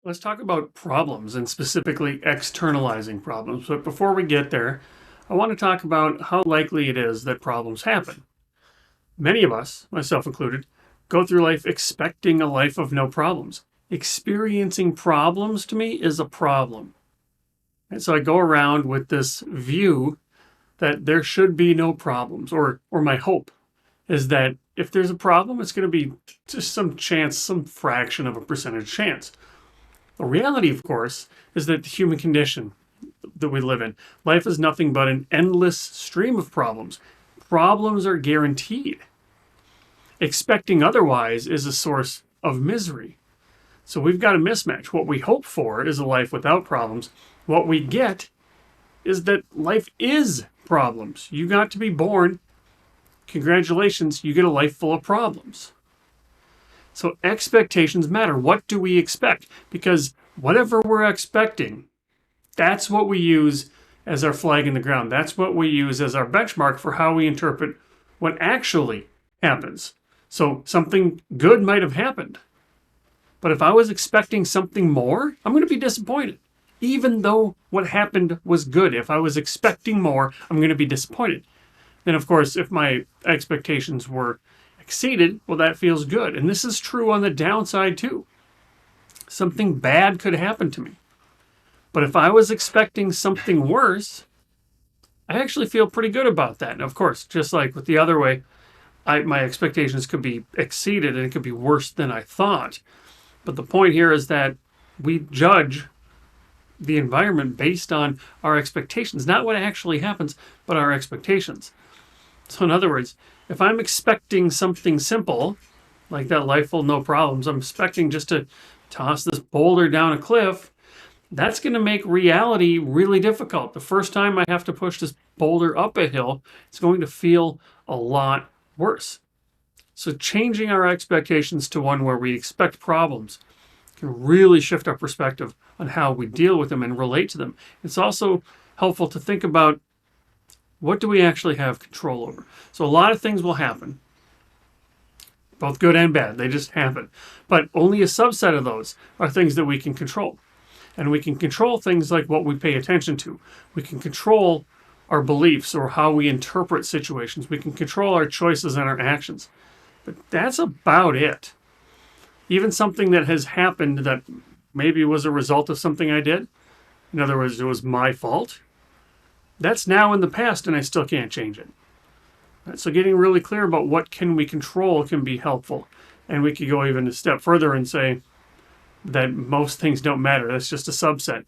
Let's talk about problems and specifically externalizing problems. But before we get there, I want to talk about how likely it is that problems happen. Many of us, myself included, go through life expecting a life of no problems. Experiencing problems to me is a problem. And so I go around with this view that there should be no problems, or my hope is that if there's a problem, it's going to be just some chance, some fraction of a percentage chance. The reality, of course, is that the human condition that we live in, life is nothing but an endless stream of problems. Problems are guaranteed. Expecting otherwise is a source of misery. So we've got a mismatch. What we hope for is a life without problems. What we get is that life is problems. You got to be born. Congratulations, you get a life full of problems. So expectations matter. What do we expect? Because whatever we're expecting, that's what we use as our flag in the ground. That's what we use as our benchmark for how we interpret what actually happens. So something good might have happened. But if I was expecting something more, I'm going to be disappointed. Even though what happened was good, if I was expecting more, I'm going to be disappointed. Then, of course, if my expectations were exceeded, well, that feels good. And this is true on the downside, too. Something bad could happen to me. But if I was expecting something worse, I actually feel pretty good about that. And of course, just like with the other way, my expectations could be exceeded and it could be worse than I thought. But the point here is that we judge the environment based on our expectations, not what actually happens, but our expectations. So in other words, if I'm expecting something simple, like that life full no problems, I'm expecting just to toss this boulder down a cliff, that's going to make reality really difficult. The first time I have to push this boulder up a hill, it's going to feel a lot worse. So changing our expectations to one where we expect problems can really shift our perspective on how we deal with them and relate to them. It's also helpful to think about, what do we actually have control over? So a lot of things will happen, both good and bad. They just happen. But only a subset of those are things that we can control. And we can control things like what we pay attention to. We can control our beliefs or how we interpret situations. We can control our choices and our actions. But that's about it. Even something that has happened that maybe was a result of something I did, in other words, it was my fault, that's now in the past and I still can't change it. So getting really clear about what can we control can be helpful. And we could go even a step further and say that most things don't matter. That's just a subset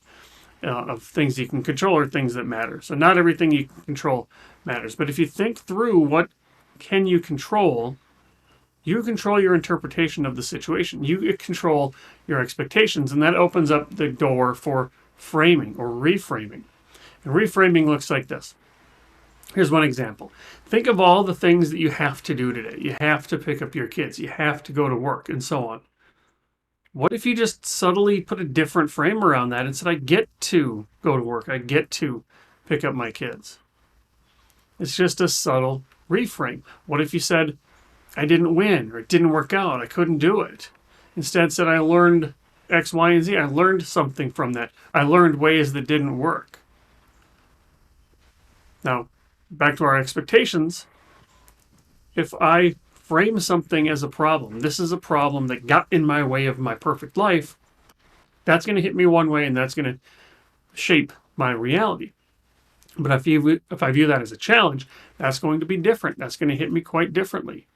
of things you can control or things that matter. So not everything you can control matters. But if you think through what can you control your interpretation of the situation. You control your expectations, and that opens up the door for framing or reframing. And reframing looks like this. Here's one example. Think of all the things that you have to do today. You have to pick up your kids. You have to go to work, and so on. What if you just subtly put a different frame around that and said, I get to go to work. I get to pick up my kids. It's just a subtle reframe. What if you said, I didn't win, or it didn't work out, I couldn't do it? Instead said, I learned X, Y, and Z. I learned something from that. I learned ways that didn't work. Now, back to our expectations. If I frame something as a problem, this is a problem that got in my way of my perfect life, that's going to hit me one way and that's going to shape my reality. But if I view that as a challenge, that's going to be different. That's going to hit me quite differently.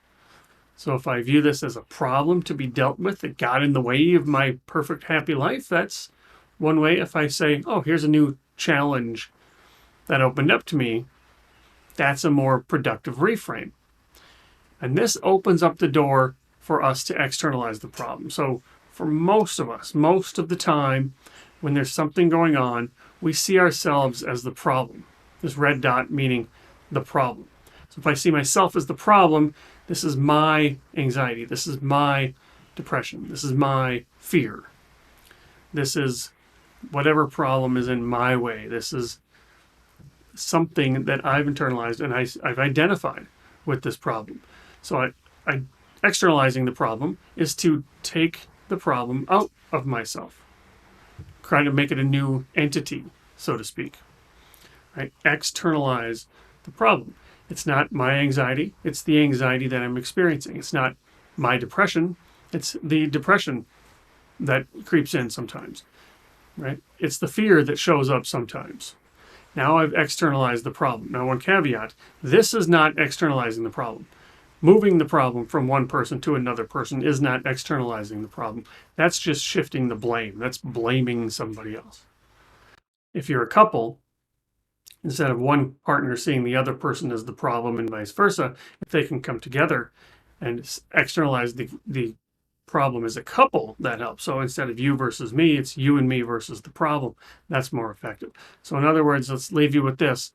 So if I view this as a problem to be dealt with that got in the way of my perfect, happy life, that's one way. If I say, oh, here's a new challenge that opened up to me, that's a more productive reframe. And this opens up the door for us to externalize the problem. So for most of us, most of the time, when there's something going on, we see ourselves as the problem. This red dot meaning the problem. So if I see myself as the problem, this is my anxiety. This is my depression. This is my fear. This is whatever problem is in my way. This is something that I've internalized and I've identified. with this problem. So externalizing the problem is to take the problem out of myself, trying to make it a new entity, so to speak. Right? Externalize the problem. It's not my anxiety, it's the anxiety that I'm experiencing. It's not my depression, it's the depression that creeps in sometimes. Right? It's the fear that shows up sometimes. Now I've externalized the problem. Now, one caveat, this is not externalizing the problem. Moving the problem from one person to another person is not externalizing the problem. That's just shifting the blame. That's blaming somebody else. If you're a couple, instead of one partner seeing the other person as the problem and vice versa, if they can come together and externalize the problem as a couple, that helps. So instead of you versus me, it's you and me versus the problem. That's more effective. So in other words, let's leave you with this.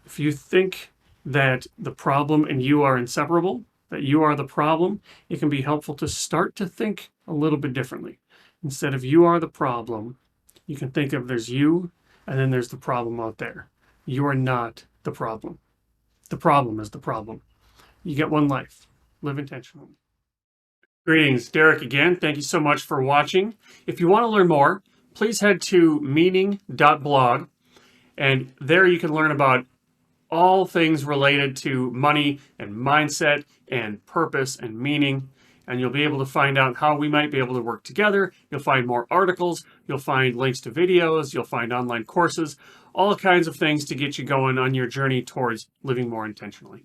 If you think that the problem and you are inseparable, that you are the problem, it can be helpful to start to think a little bit differently. Instead of you are the problem, you can think of there's you and then there's the problem out there. You are not the problem. The problem is the problem. You get one life. Live intentionally. Greetings, Derek again. Thank you so much for watching. If you want to learn more, please head to meaning.blog, and there you can learn about all things related to money and mindset and purpose and meaning. And you'll be able to find out how we might be able to work together. You'll find more articles. You'll find links to videos. You'll find online courses, all kinds of things to get you going on your journey towards living more intentionally.